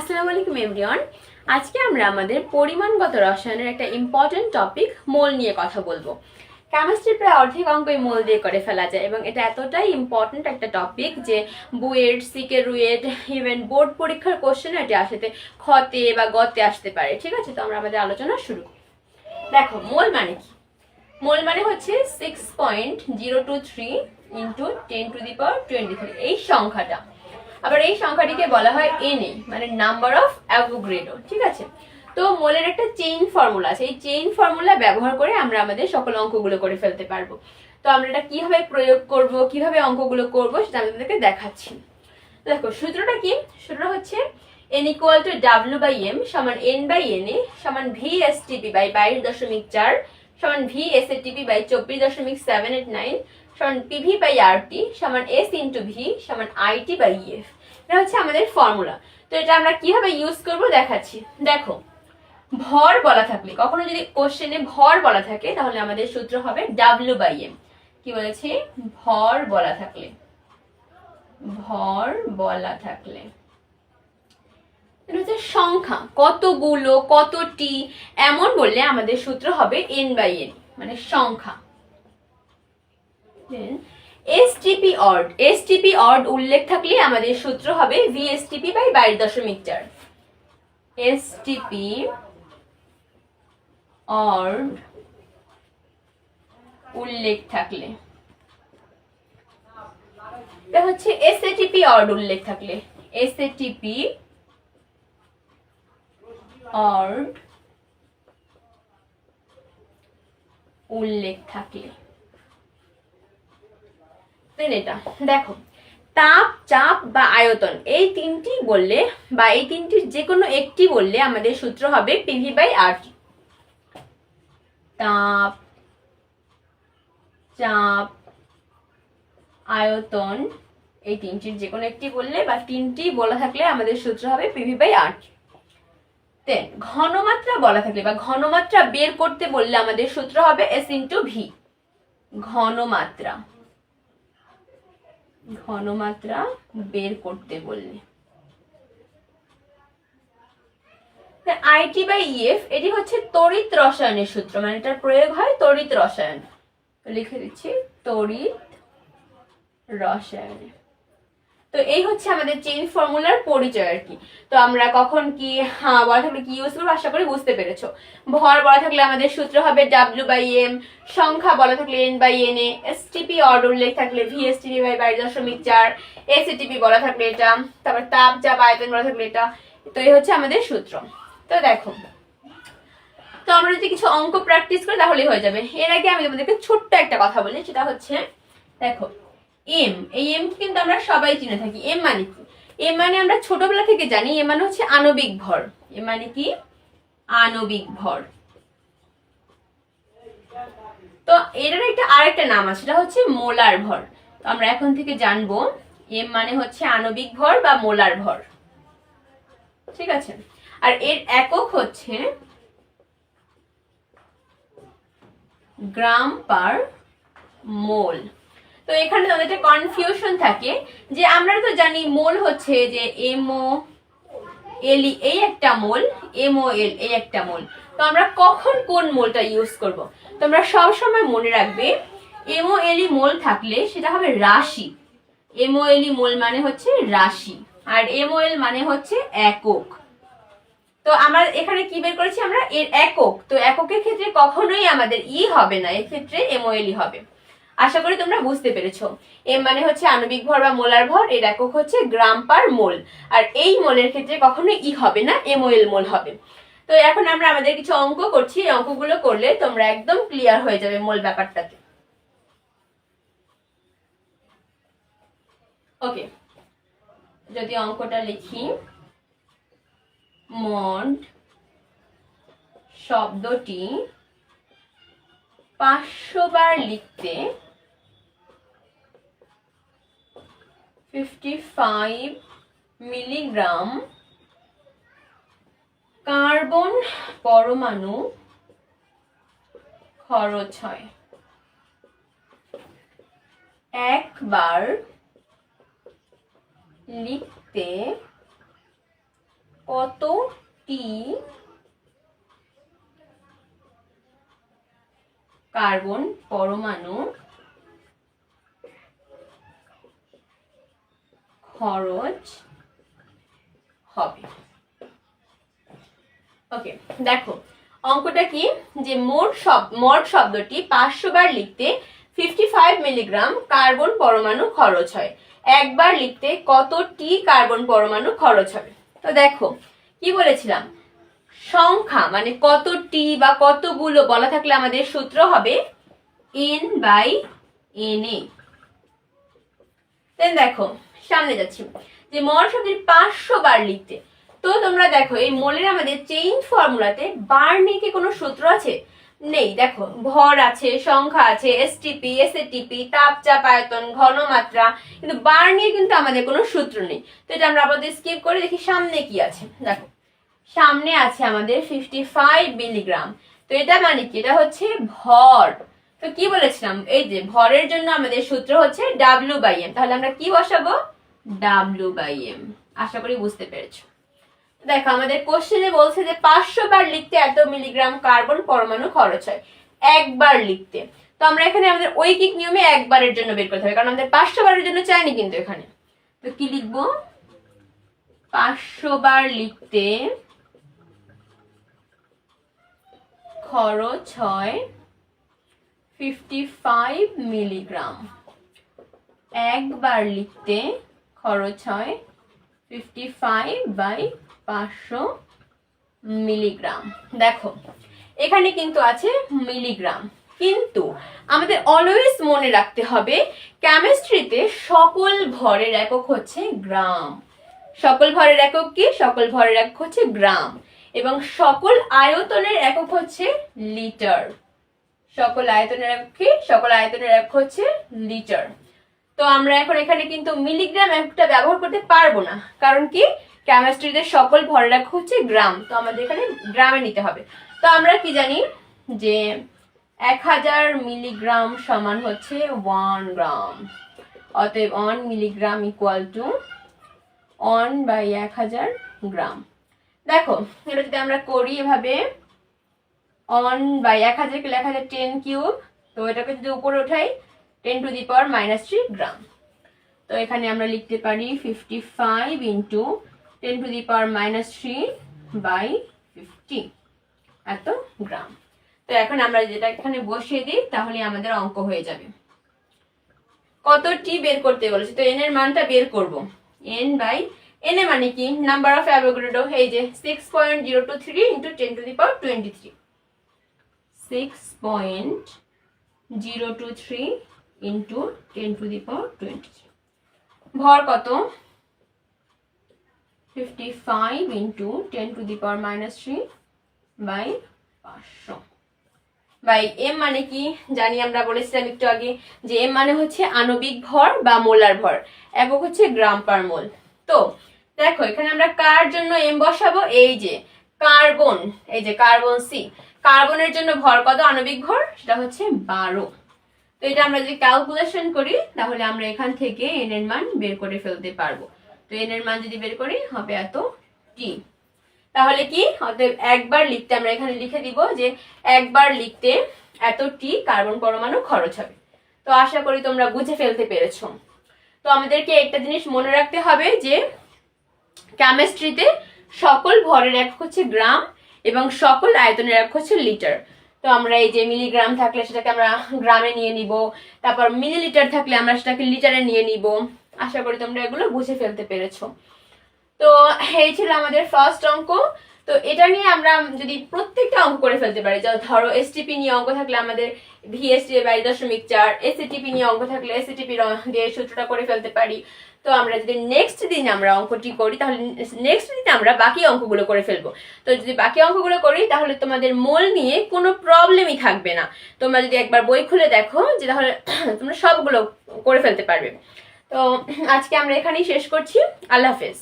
আসসালামু আলাইকুম এভরিওয়ান। আজকে আমরা আমাদের পরিমাণগত রসায়নের একটা ইম্পর্টেন্ট টপিক মোল নিয়ে কথা বলবো। কেমিস্ট্রির প্রায় অর্ধেক অঙ্কই মোল দিয়ে করে ফেলা যায় এবং এটা এতটাই ইম্পর্টেন্ট একটা টপিক যে বুয়েট, সিকে রুয়েট, ইভেন বোর্ড পরীক্ষার কোশ্চেনে এটি আসতে খতে বা গতে আসতে পারে। ঠিক আছে, তো আমরা আমাদের আলোচনা শুরু করি। দেখো, মোল মানে কি? মোল মানে হচ্ছে 6.023 ইন্টু 10⁻23 এই সংখ্যাটা। আবার এই সংখ্যাটিকে বলা হয় Na, মানে নাম্বার অফ অ্যাভোগাড্রো। ঠিক আছে, তো মোলের একটা চেইন ফর্মুলা আছে। এই চেইন ফর্মুলা ব্যবহার করে আমরা আমাদের সকল অঙ্কগুলো করে ফেলতে পারবো। তো আমরা এটা কিভাবে প্রয়োগ করব, কিভাবে অঙ্কগুলো করব, সেটা আমি আপনাদেরকে দেখাচ্ছি। দেখো, সূত্রটা কি? সূত্রটা হচ্ছে n = W/m সমান n/Na সমান VSTP বাই 22.4 সমান VSATP বাই 24.789 সমান PV/RT সমান S × V সমান IT/EF। এটা হচ্ছে আমাদের ফর্মুলা। তো এটা আমরা কিভাবে ইউজ করব দেখাচ্ছি। দেখো, ভর বলা থাকলে, কখনো যদি কোশ্চেনে ভর বলা থাকে তাহলে আমাদের সূত্র হবে W/m। কি বলেছি? ভর বলা থাকলে এটা হচ্ছে সংখ্যা, কতগুলো, কতটি, এমন বললে আমাদের সূত্র হবে n/n, মানে সংখ্যা। STP অড উল্লেখ থাকলে আমাদের সূত্র হবে VSTP বাই 22.4। STP অড উল্লেখ থাকলে, এটা হচ্ছে SATP অড উল্লেখ থাকলে, SATP অড উল্লেখ থাকলে। এটা দেখো, তাপ, চাপ বা আয়তন এই তিনটি বললে বা এই তিনটির যে কোনো একটি বললে আমাদের সূত্র হবে PV/RT। তাপ, চাপ, আয়তন এই তিনটির যে কোনো একটি বললে বা তিনটি বলা থাকলে আমাদের সূত্র হবে PV/RT। ঘনমাত্রা বলা থাকলে বা ঘনমাত্রা বের করতে বললে আমাদের সূত্র হবে S × V। ঘনমাত্রা বের করতে বললে। IT/EF এটি হচ্ছে তড়িৎ রসায়নের সূত্র, মানে এটার প্রয়োগ হয় তড়িৎ রসায়ন। লিখে দিচ্ছি তড়িৎ রসায়নে। তো এই হচ্ছে আমাদের চেইন ফর্মুলার পরিচয় আর কি। তো আমরা কখন কি বলা থাকলে কি ইউজ করবো আশা করি বুঝতে পেরেছো। ভর বলা থাকলে আমাদের সূত্র হবে W/m, সংখ্যা বলা থাকলে n/na, STP অড উল্লেখ থাকলে VSTP বাই 22.4, SATP বলা থাকলে এটা, তারপর তাপ, চাপ, আয়তন বলা থাকলে এটা। তো এই হচ্ছে আমাদের সূত্র। তো দেখো, তো আমরা যদি কিছু অঙ্ক প্র্যাকটিস করি তাহলেই হয়ে যাবে। এর আগে আমি তোমাদেরকে ছোট্ট একটা কথা বলি, সেটা হচ্ছে দেখো এম, এই এম কিন্তু আমরা সবাই চিনে থাকি। এম মানে কি? এম মানে আমরা ছোটবেলা থেকে জানি, এম মানে হচ্ছে আণবিক ভর। এম মানে কি? আণবিক ভর। তো এটার একটা আরেকটা নাম আছে, সেটা হচ্ছে মোলার ভর। তো আমরা এখন থেকে জানবো এম মানে হচ্ছে আণবিক ভর বা মোলার ভর। ঠিক আছে, আর এর একক হচ্ছে গ্রাম পার মোল। তো এখানে তোমাদের একটা কনফিউশন থাকে যে আমরা তো জানি মোল হচ্ছে যে MoLe এই একটা মোল, MoL এই একটা মোল। তো আমরা কখন কোন মোলটা ইউজ করব? তোমরা সব সময় মনে রাখবে MoLe মোল থাকলে সেটা হবে রাশি। MoLe মোল মানে হচ্ছে রাশি আর MoL মানে হচ্ছে একক। তো আমরা এখানে কি বের করেছি? আমরা এর একক। তো এককের ক্ষেত্রে কখনোই আমাদের ই হবে না, এর ক্ষেত্রে MoLe হবে। আশা করি তোমরা বুঝতে পেরেছো। এম মানে হচ্ছে আণবিক ভর বা মোলার ভর, এর একক হচ্ছে গ্রাম পার মোল। আর এই মোলের ক্ষেত্রে কখনো ই হবে না, MoL মোল হবে। তো এখন আমরা আমাদের কিছু অঙ্ক করছি, এই অঙ্কগুলো করলে তোমরা একদম ক্লিয়ার হয়ে যাবে মোল ব্যাপারটাতে। ওকে, যদি অঙ্কটা লিখি, মড শব্দটি 500 বার লিখতে 55 মিলিগ্রাম কার্বন পরমাণু খরচ হয়। একবার লিখতে কতটি কার্বন পরমাণু খরচ হবে। ওকে, দেখো অঙ্কটা কি, যে মোট শব্দটি 500 বার লিখতে 55 মিলিগ্রাম কার্বন পরমাণু খরচ হয়, একবার লিখতে কতটি কার্বন পরমাণু খরচ হবে। তো দেখো কি বলেছিলাম, সংখ্যা মানে কতটি বা কতগুলো বলা থাকলে আমাদের সূত্র হবে n/na। দেন দেখো সামনে যাচ্ছি, যে মোল শব্দের 500 বার লিখতে, তো তোমরা দেখো এই মোলের আমাদের চেইন ফর্মুলাতে বার নিয়ে কি কোনো সূত্র আছে? নেই। দেখো ভর আছে, সংখ্যা আছে, এসটিপি, এসএটিপি, তাপচাপ, আয়তন, ঘনমাত্রা, কিন্তু বার নিয়ে কিন্তু আমাদের কোনো সূত্র নেই। তো এটা আমরা আপাতত স্কিপ করে দেখি সামনে কি আছে। দেখো সামনে আছে আমাদের 55 মিলিগ্রাম। তো এটা মানে কি, এটা হচ্ছে ভর। তো কি বলেছিলাম, এই যে ভরের জন্য আমাদের সূত্র হচ্ছে W/m। তাহলে আমরা কি বসাবো? W/m। আশা করি বুঝতে পেরেছো। দেখো আমাদের কোশ্চেনে বলছে যে 500 বার লিখতে এত মিলিগ্রাম কার্বন পরমাণু খরচ হয়, একবার লিখতে। তো আমরা এখানে আমাদের ঐকিক নিয়মে একবারের জন্য বের করতে হবে, কারণ আমাদের 500 বারের জন্য চাইনি কিন্তু এখানে। তো কি লিখবো? 500 বার লিখতে খরচ হয় 55 মিলিগ্রাম, একবার লিখতে খরচ হয় 55/500 মিলিগ্রাম। দেখো এখানে কিন্তু আছে মিলিগ্রাম, কিন্তু আমাদের অলওয়েজ মনে রাখতে হবে কেমিস্ট্রিতে সকল ভরের একক হচ্ছে গ্রাম। সকল ভরের একক কি? সকল ভরের একক হচ্ছে গ্রাম, এবং সকল আয়তনের একক হচ্ছে লিটার। সকল আয়তনের একক কি? সকল আয়তনের একক হচ্ছে লিটার। তো আমরা এখন এখানে কিন্তু মিলিগ্রাম এককটা ব্যবহার করতে পারবো না, কারণ কি কেমিস্ট্রিতে সকল ভরের একক হচ্ছে গ্রাম, তো আমাদের এখানে গ্রামে নিতে হবে। তো আমরা কি জানি যে 1000 মিলিগ্রাম সমান হচ্ছে 1 গ্রাম, অতএব 1 মিলিগ্রাম ইকুয়াল টু 1/1000 গ্রাম। দেখো এটা যদি আমরা করি এভাবে, 1/1000 কে লেখা যায় 10 কিউব, তো এটাকে যদি উপরে উঠাই 10 টু দি পাওয়ার -3 গ্রাম। তো এখানে আমরা লিখতে পারি 55 ইন্টু 10 টু দি পাওয়ার -3/50 এত গ্রাম। তো এখন আমরা যেটা এখানে বসিয়ে দিই তাহলে আমাদের অঙ্ক হয়ে যাবে। কতটি বের করতে বলেছে, তো n এর মানটা বের করব। n/n মানে কি? নাম্বার অফ অ্যাভোগাড্রো, এই যে 6.023 into 10 to the power 23, 6.023 into 10 to the power 23। ভর কত? 55 into 10 to the power -3/500 by m মানে কি জানি, আমরা বলেছিলাম একটু আগে যে m মানে হচ্ছে আণবিক ভর বা মোলার ভর, একক হচ্ছে গ্রাম পার মোল। তো দেখো এখানে আমরা কার জন্য m বসাবো? এই যে কার্বন, এই যে কার্বন সি, কার্বনের জন্য ভর কত? আণবিক ভর সেটা হচ্ছে 12। তো এটা আমরা যদি ক্যালকুলেশন করি তাহলে আমরা এখান থেকে n এর মান বের করে ফেলতে পারবো। তো n এর মান যদি বের করি হবে এত টি। তাহলে কি অতএব একবার লিখতে আমরা এখানে লিখে দিব যে একবার লিখতে এতটি কার্বন পরমাণু খরচ হবে। তো আশা করি তোমরা বুঝে ফেলতে পেরেছো। তো আমাদেরকে একটা জিনিস মনে রাখতে হবে যে কেমিস্ট্রিতে সকল ভরের একক হচ্ছে গ্রাম এবং সকল আয়তনের একক হচ্ছে লিটার। তো আমরা এই যে মিলিগ্রাম থাকলে সেটাকে আমরা গ্রামে নিয়ে নিব, তারপর মিলিলিটার থাকলে আমরা সেটাকে লিটারে নিয়ে নিব। আশা করি তোমরা এগুলো বুঝে ফেলতে পেরেছো। তো এই ছিল আমাদের ফার্স্ট অঙ্ক। তো এটা নিয়ে আমরা যদি প্রত্যেকটা অঙ্ক করে ফেলতে পারি, যা ধরো এসটিপি নিয়ে অঙ্ক থাকলে আমাদের ভিএসটি 22.4, এসএটিপি নিয়ে অঙ্ক থাকলে এসএটিপি দিয়ে সূত্রটা করে ফেলতে পারি। তো আমরা যদি নেক্সট দিন আমরা অঙ্কটি করি তাহলে নেক্সট দিনে আমরা বাকি অঙ্কগুলো করে ফেলবো। তো যদি বাকি অঙ্কগুলো করি তাহলে তোমাদের মোল নিয়ে কোনো প্রবলেমই থাকবে না। তোমরা যদি একবার বই খুলে দেখো যে তাহলে তোমরা সবগুলো করে ফেলতে পারবে। তো আজকে আমরা এখানেই শেষ করছি। আল্লাহ হাফেজ।